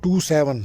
27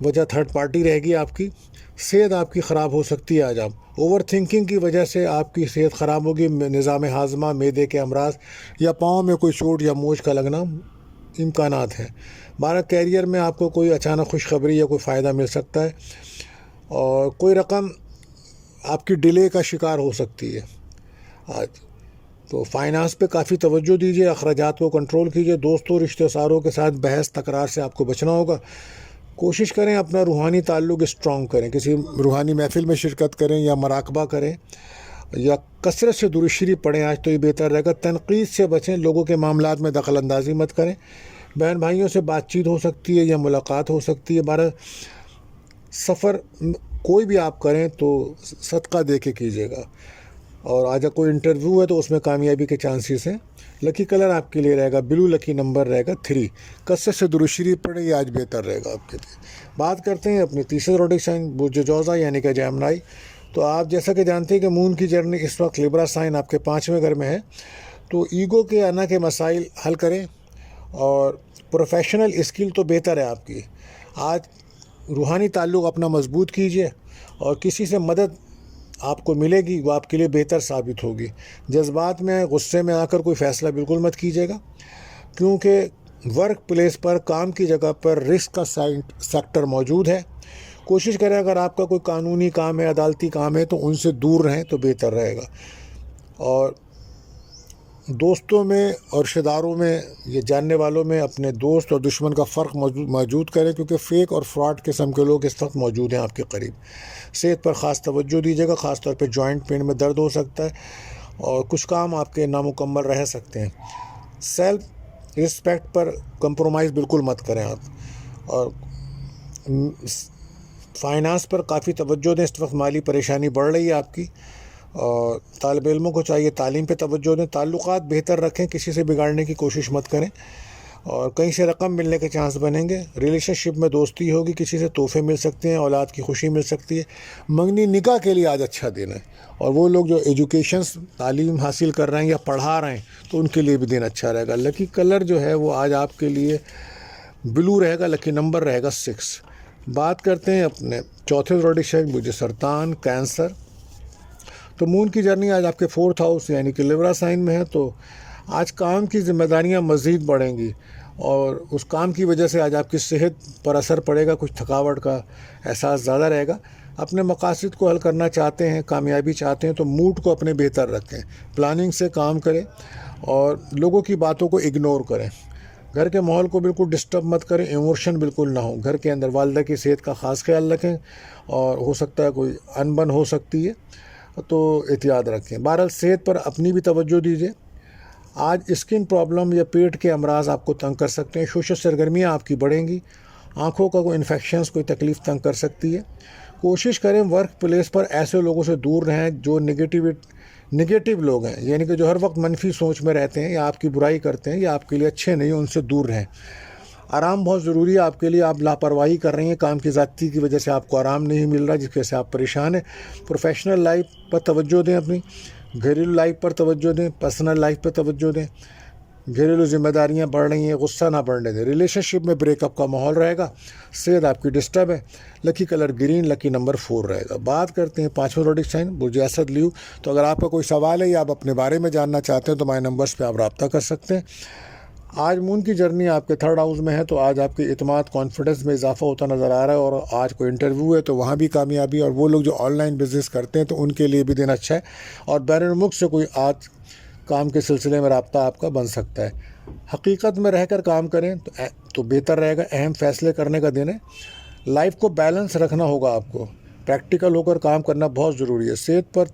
وجہ third party رہے گی آپ کی. صحت آپ کی خراب ہو سکتی ہے. آج آپ اوور تھنکنگ کی وجہ سے آپ کی صحت خراب ہوگی. نظام ہاضمہ، معدے کے امراض یا پاؤں میں کوئی چوٹ یا موچ کا لگنا امکانات ہیں. 12 کیریئر میں آپ کو کوئی اچانک خوشخبری یا کوئی فائدہ مل سکتا ہے، اور کوئی رقم آپ کی ڈیلے کا شکار ہو سکتی ہے. آج تو فائنانس پہ کافی توجہ دیجیے، اخراجات کو کنٹرول کیجیے. دوستوں رشتہ داروں کے ساتھ بحث تکرار سے آپ کو بچنا ہوگا. کوشش کریں اپنا روحانی تعلق اسٹرانگ کریں. کسی روحانی محفل میں شرکت کریں یا مراقبہ کریں یا کثرت سے درود شریف پڑھیں. آج تو یہ بہتر رہے گا. تنقید سے بچیں، لوگوں کے معاملات میں دخل اندازی مت کریں. بہن بھائیوں سے بات چیت ہو سکتی ہے یا ملاقات ہو سکتی ہے. 12 سفر کوئی بھی آپ کریں تو صدقہ دے کے کیجیے گا. اور آج کوئی انٹرویو ہے تو اس میں کامیابی کے چانسز ہیں. لکی کلر آپ کے لیے رہے گا بلو، لکی نمبر رہے گا 3. کثرت سے درود شریف پڑھیں، یہ آج بہتر رہے گا آپ کے لیے. بات کرتے ہیں اپنے تیسرے زوڈک سائن برج جوزا یعنی کہ جیمنائی. تو آپ جیسا کہ جانتے ہیں کہ مون کی جرنی اس وقت لیبرا سائن آپ کے 5ویں گھر میں ہے. تو ایگو کے انا کے مسائل حل کریں، اور پروفیشنل اسکل تو بہتر ہے آپ کی. آج روحانی تعلق اپنا مضبوط کیجیے، اور کسی سے مدد آپ کو ملے گی وہ آپ کے لیے بہتر ثابت ہوگی. جذبات میں، غصے میں آ کر کوئی فیصلہ بالکل مت کیجیے گا، کیونکہ ورک پلیس پر، کام کی جگہ پر رسک کا سیکٹر موجود ہے. کوشش کریں اگر آپ کا کوئی قانونی کام ہے، عدالتی کام ہے، تو ان سے دور رہیں تو بہتر رہے گا. اور دوستوں میں اور رشتہ داروں میں، یہ جاننے والوں میں اپنے دوست اور دشمن کا فرق موجود کریں، کیونکہ فیک اور فراڈ قسم کے لوگ اس وقت موجود ہیں آپ کے قریب. صحت پر خاص توجہ دیجیے گا، خاص طور پہ جوائنٹ پین میں درد ہو سکتا ہے، اور کچھ کام آپ کے نامکمل رہ سکتے ہیں. سیلف رسپیکٹ پر کمپرومائز بالکل مت کریں آپ. اور فائنانس پر کافی توجہ دیں. اس وقت مالی پریشانی بڑھ رہی ہے آپ کی، اور طالب علموں کو چاہیے تعلیم پہ توجہ دیں. تعلقات بہتر رکھیں، کسی سے بگاڑنے کی کوشش مت کریں. اور کہیں سے رقم ملنے کے چانس بنیں گے. ریلیشن شپ میں دوستی ہوگی، کسی سے تحفے مل سکتے ہیں، اولاد کی خوشی مل سکتی ہے. منگنی نکاح کے لیے آج اچھا دن ہے. اور وہ لوگ جو ایجوکیشنس تعلیم حاصل کر رہے ہیں یا پڑھا رہے ہیں تو ان کے لیے بھی دن اچھا رہے گا. لکی کلر جو ہے وہ آج آپ کے لیے بلو رہے گا. لکی نمبر رہے گا 6. بات کرتے ہیں اپنے چوتھے زوڈک سائن برج سرطان کینسر. تو مون کی جرنی آج آپ کے 4تھ ہاؤس یعنی کہ لیبرا سائن میں ہے. تو آج کام کی ذمہ داریاں مزید بڑھیں گی، اور اس کام کی وجہ سے آج آپ کی صحت پر اثر پڑے گا. کچھ تھکاوٹ کا احساس زیادہ رہے گا. اپنے مقاصد کو حل کرنا چاہتے ہیں، کامیابی چاہتے ہیں، تو موڈ کو اپنے بہتر رکھیں. پلاننگ سے کام کریں، اور لوگوں کی باتوں کو اگنور کریں. گھر کے ماحول کو بالکل ڈسٹرب مت کریں. ایموشن بالکل نہ ہو. گھر کے اندر والدہ کی صحت کا خاص خیال رکھیں، اور ہو سکتا ہے کوئی انبن ہو سکتی ہے تو احتیاط رکھیں. بہرحال صحت پر اپنی بھی توجہ دیجیے. آج اسکن پرابلم یا پیٹ کے امراض آپ کو تنگ کر سکتے ہیں. سوشل سرگرمیاں آپ کی بڑھیں گی. آنکھوں کا کوئی انفیکشنز کوئی تکلیف تنگ کر سکتی ہے. کوشش کریں ورک پلیس پر ایسے لوگوں سے دور رہیں جو نگیٹو لوگ ہیں، یعنی کہ جو ہر وقت منفی سوچ میں رہتے ہیں یا آپ کی برائی کرتے ہیں یا آپ کے لیے اچھے نہیں ہیں، ان سے دور رہیں. آرام بہت ضروری ہے آپ کے لیے. آپ لاپرواہی کر رہی ہیں، کام کی زیادتی کی وجہ سے آپ کو آرام نہیں مل رہا، جس کی وجہ سے آپ پریشان ہیں. پروفیشنل لائف پر توجہ دیں، اپنی گھریلو لائف پر توجہ دیں، پرسنل لائف پر توجہ دیں. گھریلو ذمہ داریاں بڑھ رہی ہیں، غصہ نہ بڑھنے دیں. ریلیشن شپ میں بریک اپ کا ماحول رہے گا. صحت آپ کی ڈسٹرب ہے. لکی کلر گرین، لکی نمبر 4 رہے گا. بات کرتے ہیں 5واں زوڈک سائن برج اسد لیو. تو اگر آپ کا کوئی سوال ہے یا آپ اپنے بارے میں جاننا چاہتے ہیں تو ہمارے نمبرز پہ آپ رابطہ کر سکتے ہیں. آج مون کی جرنی آپ کے 3rd ہاؤس میں ہے، تو آج آپ کے اعتماد کانفیڈنس میں اضافہ ہوتا نظر آ رہا ہے. اور آج کوئی انٹرویو ہے تو وہاں بھی کامیابی. اور وہ لوگ جو آن لائن بزنس کرتے ہیں تو ان کے لیے بھی دن اچھا ہے. اور بیرون ملک سے کوئی آج کام کے سلسلے میں رابطہ آپ کا بن سکتا ہے. حقیقت میں رہ کر کام کریں تو بہتر رہے گا. اہم فیصلے کرنے کا دن ہے. لائف کو بیلنس رکھنا ہوگا آپ کو. پریکٹیکل ہو کر کام کرنا بہت ضروری ہے. صحت پر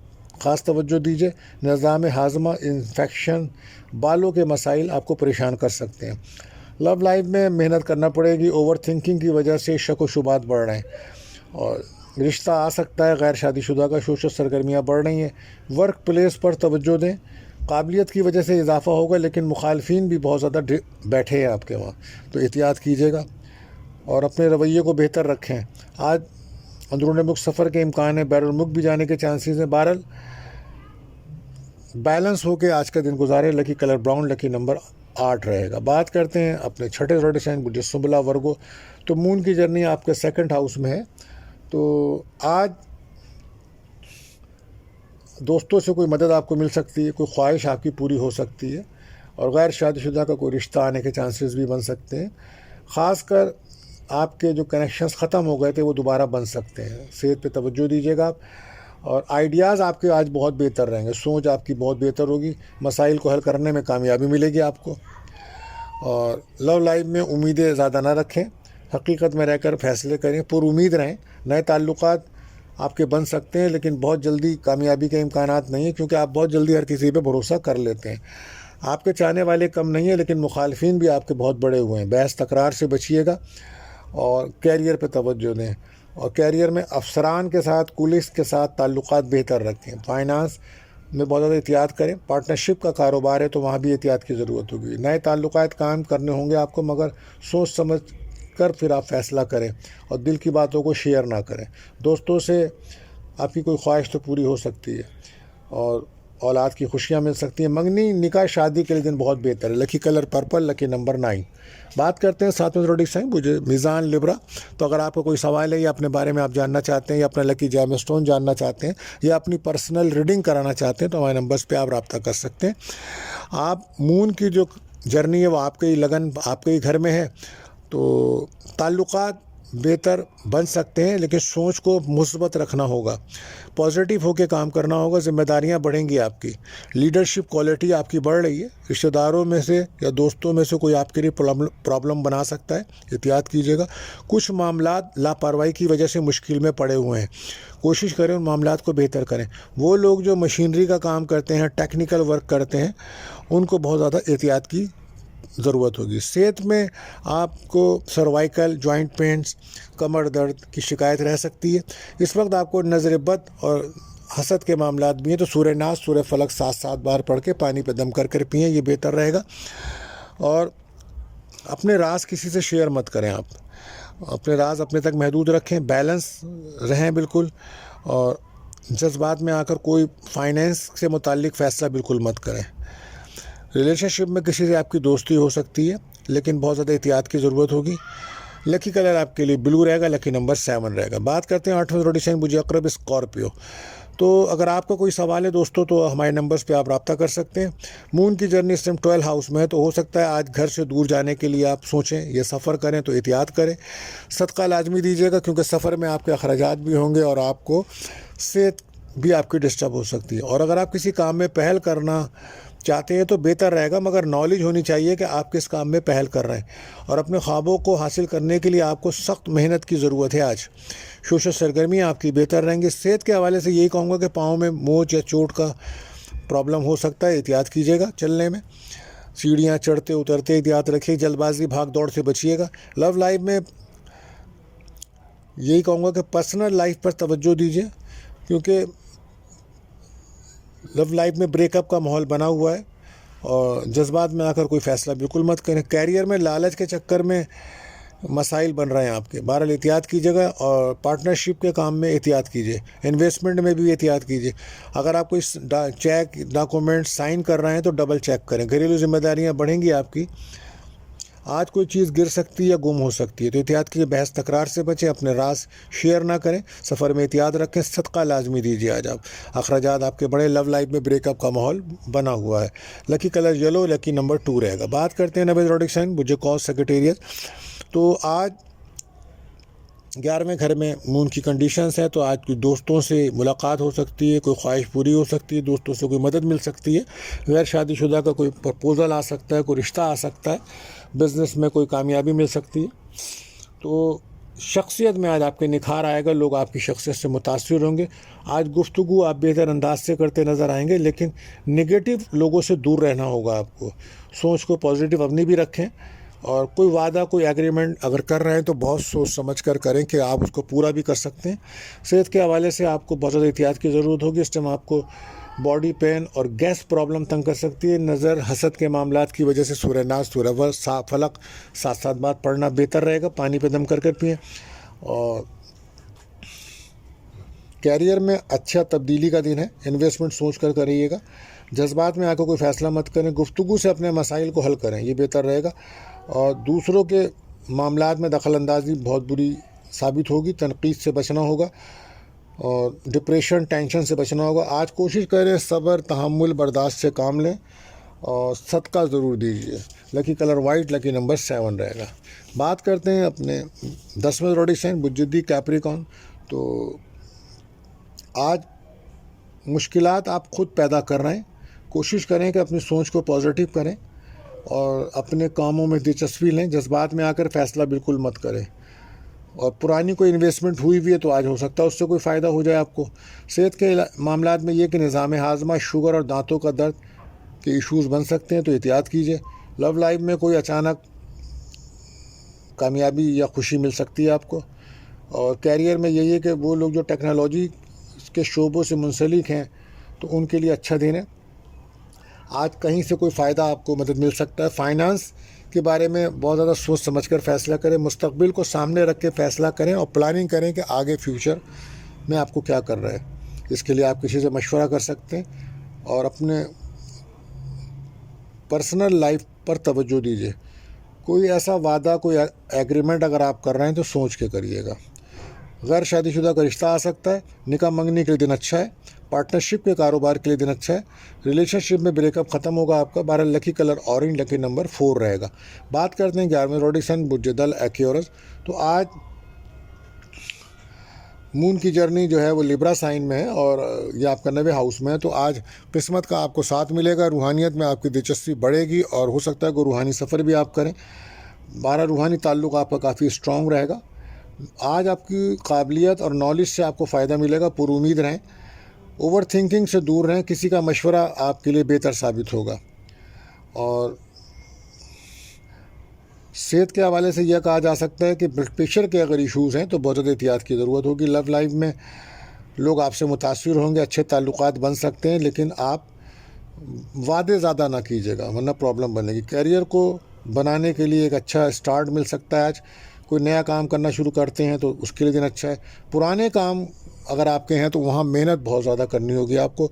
خاص توجہ دیجیے. نظام ہاضمہ، انفیکشن، بالوں کے مسائل آپ کو پریشان کر سکتے ہیں. لو لائف میں محنت کرنا پڑے گی. اوور تھنکنگ کی وجہ سے شک و شبہات بڑھ رہے ہیں، اور رشتہ آ سکتا ہے غیر شادی شدہ کا. سوشل سرگرمیاں بڑھ رہی ہیں. ورک پلیس پر توجہ دیں. قابلیت کی وجہ سے اضافہ ہوگا، لیکن مخالفین بھی بہت زیادہ بیٹھے ہیں آپ کے وہاں، تو احتیاط کیجیے گا اور اپنے رویے کو بہتر رکھیں. آج اندرون ملک سفر کے امکان ہیں، بیرون ملک بھی جانے کے چانسز ہیں. بہرحال بیلنس ہو کے آج کا دن گزارے. لکی کلر براؤن، لکی نمبر 8 رہے گا. بات کرتے ہیں اپنے چھٹے زوڈک سائن مجھے سنبلا ورگو. تو مون کی جرنی آپ کے 2nd ہاؤس میں ہے. تو آج دوستوں سے کوئی مدد آپ کو مل سکتی ہے, کوئی خواہش آپ کی پوری ہو سکتی ہے, اور غیر شادی شدہ کا کوئی رشتہ آنے کے چانسز بھی بن سکتے ہیں. خاص کر آپ کے جو کنیکشنز ختم ہو گئے تھے وہ دوبارہ بن سکتے ہیں. صحت پہ توجہ دیجیے گا آپ, اور آئیڈیاز آپ کے آج بہت بہتر رہیں گے. سوچ آپ کی بہت بہتر ہوگی, مسائل کو حل کرنے میں کامیابی ملے گی آپ کو. اور لو لائف میں امیدیں زیادہ نہ رکھیں, حقیقت میں رہ کر فیصلے کریں, پر امید رہیں. نئے تعلقات آپ کے بن سکتے ہیں لیکن بہت جلدی کامیابی کے امکانات نہیں ہیں, کیونکہ آپ بہت جلدی ہر کسی پہ بھروسہ کر لیتے ہیں. آپ کے چاہنے والے کم نہیں ہیں لیکن مخالفین بھی آپ کے بہت بڑے ہوئے ہیں. بحث تکرار سے بچیے گا اور کیریئر پہ توجہ دیں, اور کیریئر میں افسران کے ساتھ, پولیس کے ساتھ تعلقات بہتر رکھیں. فائنانس میں بہت زیادہ احتیاط کریں. پارٹنرشپ کا کاروبار ہے تو وہاں بھی احتیاط کی ضرورت ہوگی. نئے تعلقات قائم کرنے ہوں گے آپ کو, مگر سوچ سمجھ کر پھر آپ فیصلہ کریں اور دل کی باتوں کو شیئر نہ کریں. دوستوں سے آپ کی کوئی خواہش تو پوری ہو سکتی ہے اور اولاد کی خوشیاں مل سکتی ہیں. منگنی نکاح شادی کے لیے دن بہت بہتر ہے. لکی کلر پرپل, لکی نمبر 9. بات کرتے ہیں 7ویں زوڈک سائن مجھے میزان لبرا. تو اگر آپ کو کوئی سوال ہے یا اپنے بارے میں آپ جاننا چاہتے ہیں یا اپنا لکی جیم اسٹون جاننا چاہتے ہیں یا اپنی پرسنل ریڈنگ کرانا چاہتے ہیں تو ہمارے نمبرز پہ آپ رابطہ کر سکتے ہیں. آپ مون کی جو جرنی ہے وہ آپ کے ہی لگن, آپ کے ہی گھر میں ہے. تو تعلقات بہتر بن سکتے ہیں لیکن سوچ کو مثبت رکھنا ہوگا, پازیٹیو ہو کے کام کرنا ہوگا. ذمہ داریاں بڑھیں گی آپ کی, لیڈرشپ کوالٹی آپ کی بڑھ رہی ہے. رشتہ داروں میں سے یا دوستوں میں سے کوئی آپ کے لیے پرابلم بنا سکتا ہے, احتیاط کیجیے گا. کچھ معاملات لاپرواہی کی وجہ سے مشکل میں پڑے ہوئے ہیں, کوشش کریں ان معاملات کو بہتر کریں. وہ لوگ جو مشینری کا کام کرتے ہیں, ٹیکنیکل ورک کرتے ہیں, ان کو بہت زیادہ احتیاط کی ضرورت ہوگی. صحت میں آپ کو سروائیکل, جوائنٹ پینس, کمر درد کی شکایت رہ سکتی ہے. اس وقت آپ کو نظر بد اور حسد کے معاملات بھی ہیں, تو سورہ ناس, سورہ فلق 7 بار پڑھ کے پانی پہ دم کر پئیں, یہ بہتر رہے گا. اور اپنے راز کسی سے شیئر مت کریں. آپ اپنے راز اپنے تک محدود رکھیں, بیلنس رہیں بالکل. اور جذبات میں آ کر کوئی فائنینس سے متعلق فیصلہ بالکل مت کریں. ریلیشن شپ میں کسی سے آپ کی دوستی ہو سکتی ہے لیکن بہت زیادہ احتیاط کی ضرورت ہوگی. لکی کلر آپ کے لیے بلو رہے گا, لکی نمبر 7 رہے گا. بات کرتے ہیں 8ویں زوڈک سائن مجھے اقرب اسکارپیو. تو اگر آپ کا کوئی سوال ہے دوستوں تو ہمارے نمبرز پہ آپ رابطہ کر سکتے ہیں. مون کی جرنی اس ٹائم 12 ہاؤس میں ہے, تو ہو سکتا ہے آج گھر سے دور جانے کے لیے آپ سوچیں, یہ سفر کریں تو احتیاط کریں. صدقہ لازمی دیجیے گا کیونکہ سفر میں آپ کے اخراجات بھی ہوں گے اور آپ کو صحت بھی آپ کی ڈسٹرب ہو سکتی ہے. اور اگر آپ کسی کام میں پہل کرنا چاہتے ہیں تو بہتر رہے گا, مگر نالج ہونی چاہیے کہ آپ کس کام میں پہل کر رہے ہیں. اور اپنے خوابوں کو حاصل کرنے کے لیے آپ کو سخت محنت کی ضرورت ہے. آج سوشل سرگرمیاں آپ کی بہتر رہیں گی. صحت کے حوالے سے یہی کہوں گا کہ پاؤں میں موچ یا چوٹ کا پرابلم ہو سکتا ہے, احتیاط کیجیے گا. چلنے میں سیڑھیاں چڑھتے اترتے احتیاط رکھیے, جلد بازی بھاگ دوڑ سے بچیے گا. لو لائف میں یہی کہوں گا کہ پرسنل لائف پر توجہ دیجیے, کیونکہ لو لائف میں بریک اپ کا ماحول بنا ہوا ہے, اور جذبات میں آ کر کوئی فیصلہ بالکل مت کریں. کیریئر میں لالچ کے چکر میں مسائل بن رہے ہیں آپ کے, بہرحال احتیاط کیجیے گا. اور پارٹنرشپ کے کام میں احتیاط کیجیے, انویسٹمنٹ میں بھی احتیاط کیجیے. اگر آپ کوئی چیک ڈاکومنٹ سائن کر رہے ہیں تو ڈبل چیک کریں. گھریلو ذمہ داریاں بڑھیں گی آپ کی, آج کوئی چیز گر سکتی ہے یا گم ہو سکتی ہے, تو احتیاط کیجیے. بحث تکرار سے بچیں, اپنے راز شیئر نہ کریں, سفر میں احتیاط رکھیں. صدقہ لازمی دیجیے آج آپ, اخراجات آپ کے بڑے. لو لائف میں بریک اپ کا ماحول بنا ہوا ہے. لکی کلر یلو, لکی نمبر 2 رہے گا. بات کرتے ہیں 90 زوڈک سائن مجھے کاز سیکریٹریٹ. تو آج 11ویں گھر میں مون کی کنڈیشنز ہیں, تو آج کوئی دوستوں سے ملاقات ہو سکتی ہے, کوئی خواہش پوری ہو سکتی ہے, دوستوں سے کوئی مدد مل سکتی ہے, غیر شادی شدہ کا کوئی پرپوزل آ سکتا ہے, کوئی رشتہ آ سکتا ہے, بزنس میں کوئی کامیابی مل سکتی ہے. تو شخصیت میں آج آپ کے نکھار آئے گا, لوگ آپ کی شخصیت سے متاثر ہوں گے. آج گفتگو آپ بہتر انداز سے کرتے نظر آئیں گے, لیکن نگیٹو لوگوں سے دور رہنا ہوگا آپ کو. سوچ کو پازیٹیو اپنی بھی رکھیں, اور کوئی وعدہ, کوئی ایگریمنٹ اگر کر رہے ہیں تو بہت سوچ سمجھ کر کریں کہ آپ اس کو پورا بھی کر سکتے ہیں. صحت کے حوالے سے آپ کو بہت زیادہ احتیاط کی ضرورت ہوگی. اس ٹائم آپ کو باڈی پین اور گیس پرابلم تنگ کر سکتی ہے. نظر حسد کے معاملات کی وجہ سے سورہ ناس, سورہ فلق 7 بار پڑھنا بہتر رہے گا. پانی پہ دم کر پئیں. اور کیریئر میں اچھا تبدیلی کا دن ہے, انویسٹمنٹ سوچ کر کریے گا. جذبات میں آ کر کوئی فیصلہ مت کریں، گفتگو سے اپنے مسائل کو حل کریں، یہ بہتر رہے گا۔ اور دوسروں کے معاملات میں دخل اندازی بہت بری ثابت ہوگی، تنقید سے بچنا ہوگا اور ڈپریشن ٹینشن سے بچنا ہوگا۔ آج کوشش کریں صبر تحمل برداشت سے کام لیں اور صدقہ ضرور دیجیے۔ لکی کلر وائٹ، لکی نمبر 7 رہے گا۔ بات کرتے ہیں اپنے 10ویں زوڈک سائن بجدی کیپریکارن۔ تو آج مشکلات آپ خود پیدا کر رہے ہیں، کوشش کریں کہ اپنی سوچ کو پازیٹیو کریں اور اپنے کاموں میں دلچسپی لیں، جذبات میں آ کر فیصلہ بالکل مت کریں۔ اور پرانی کوئی انویسٹمنٹ ہوئی بھی ہے تو آج ہو سکتا ہے اس سے کوئی فائدہ ہو جائے آپ کو۔ صحت کے معاملات میں یہ کہ نظام ہاضمہ، شوگر اور دانتوں کا درد کے ایشوز بن سکتے ہیں تو احتیاط کیجیے۔ لو لائف میں کوئی اچانک کامیابی یا خوشی مل سکتی ہے آپ کو۔ اور کیریئر میں یہی ہے کہ وہ لوگ جو ٹیکنالوجی کے شعبوں سے منسلک ہیں تو ان کے لیے اچھا دن ہے۔ آج کہیں سے کوئی فائدہ آپ کو مدد مل سکتا ہے۔ فائنانس کے بارے میں بہت زیادہ سوچ سمجھ کر فیصلہ کریں، مستقبل کو سامنے رکھ کے فیصلہ کریں اور پلاننگ کریں کہ آگے فیوچر میں آپ کو کیا کر رہا ہے۔ اس کے لیے آپ کسی سے مشورہ کر سکتے ہیں اور اپنے پرسنل لائف پر توجہ دیجیے۔ کوئی ایسا وعدہ، کوئی ایگریمنٹ اگر آپ کر رہے ہیں تو سوچ کے کریے گا۔ غیر شادی شدہ کا رشتہ آ سکتا ہے، نکاح منگنی کے لیے دن اچھا ہے، پارٹنرشپ کے کاروبار کے لیے دن اچھا ہے، ریلیشن شپ میں بریک اپ ختم ہوگا آپ کا۔ 12 لکی کلر اورنج، لکی نمبر 4 رہے گا۔ بات کرتے ہیں 11ویں زوڈک سائن برج ایکیورس۔ تو آج مون کی جرنی جو ہے وہ لیبرا سائن میں ہے اور یہ آپ کا 9ویں ہاؤس میں ہے، تو آج قسمت کا آپ کو ساتھ ملے گا، روحانیت میں آپ کی دلچسپی بڑھے گی اور ہو سکتا ہے کہ روحانی سفر بھی آپ کریں۔ 12 روحانی تعلق آپ کا کافی اسٹرانگ رہے گا۔ آج آپ کی قابلیت اور نالج سے آپ کو فائدہ ملے گا، پر امید رہیں، اوور تھنکنگ سے دور رہیں، کسی کا مشورہ آپ کے لیے بہتر ثابت ہوگا۔ اور صحت کے حوالے سے یہ کہا جا سکتا ہے کہ بلڈ پریشر کے اگر ایشوز ہیں تو بہت زیادہ احتیاط کی ضرورت ہوگی۔ لو لائف میں لوگ آپ سے متاثر ہوں گے، اچھے تعلقات بن سکتے ہیں، لیکن آپ وعدے زیادہ نہ کیجیے گا ورنہ پرابلم بنے گی۔ کیریئر کو بنانے کے لیے ایک اچھا اسٹارٹ مل سکتا ہے آج۔ کوئی نیا کام کرنا شروع کرتے ہیں تو اس کے لیے دن اچھا ہے۔ پرانے کام اگر آپ کے ہیں تو وہاں محنت بہت زیادہ کرنی ہوگی آپ کو۔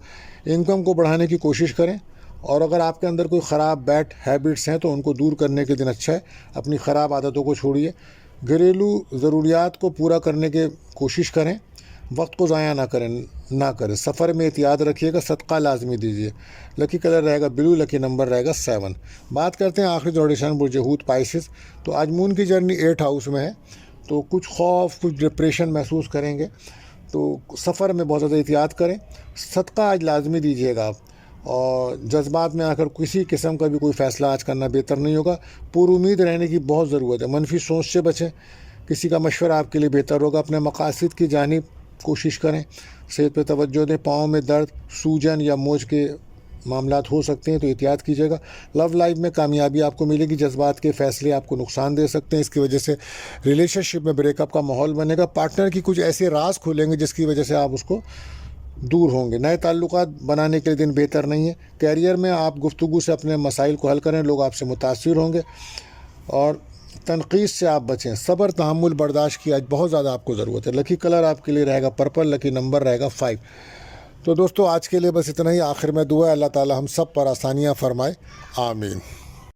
انکم کو بڑھانے کی کوشش کریں اور اگر آپ کے اندر کوئی خراب بیڈ ہیبٹس ہیں تو ان کو دور کرنے کے دن اچھا ہے۔ اپنی خراب عادتوں کو چھوڑیے، گھریلو ضروریات کو پورا کرنے کی کوشش کریں، وقت کو ضائع نہ کریں۔ سفر میں احتیاط رکھیے گا، صدقہ لازمی دیجیے۔ لکی کلر رہے گا بلو، لکی نمبر رہے گا 7۔ بات کرتے ہیں آخری زوڈک سائن برج حوت پائسس۔ تو آج مون کی جرنی 8 ہاؤس میں ہے، تو کچھ خوف، کچھ ڈپریشن محسوس کریں گے، تو سفر میں بہت زیادہ احتیاط کریں۔ صدقہ آج لازمی دیجیے گا آپ، اور جذبات میں آ کر کسی قسم کا بھی کوئی فیصلہ آج کرنا بہتر نہیں ہوگا۔ پر امید رہنے کی بہت ضرورت ہے، منفی سوچ سے بچیں، کسی کا مشورہ آپ کے لیے بہتر ہوگا۔ اپنے مقاصد کی جانب کوشش کریں، صحت پہ توجہ دیں، پاؤں میں درد، سوجن یا موچ کے معاملات ہو سکتے ہیں تو احتیاط کیجیے گا۔ لو لائف میں کامیابی آپ کو ملے گی، جذبات کے فیصلے آپ کو نقصان دے سکتے ہیں، اس کی وجہ سے ریلیشن شپ میں بریک اپ کا ماحول بنے گا۔ پارٹنر کی کچھ ایسے راز کھولیں گے جس کی وجہ سے آپ اس کو دور ہوں گے۔ نئے تعلقات بنانے کے دن بہتر نہیں ہے۔ کیریئر میں آپ گفتگو سے اپنے مسائل کو حل کریں، لوگ آپ سے متاثر ہوں گے اور تنقید سے آپ بچیں۔ صبر تحمل برداشت کی آج بہت زیادہ آپ کو ضرورت ہے۔ لکی کلر آپ کے لیے رہے گا پرپل، لکی نمبر رہے گا 5۔ تو دوستو آج کے لیے بس اتنا ہی۔ آخر میں دعا ہے اللہ تعالی ہم سب پر آسانیاں فرمائے، آمین۔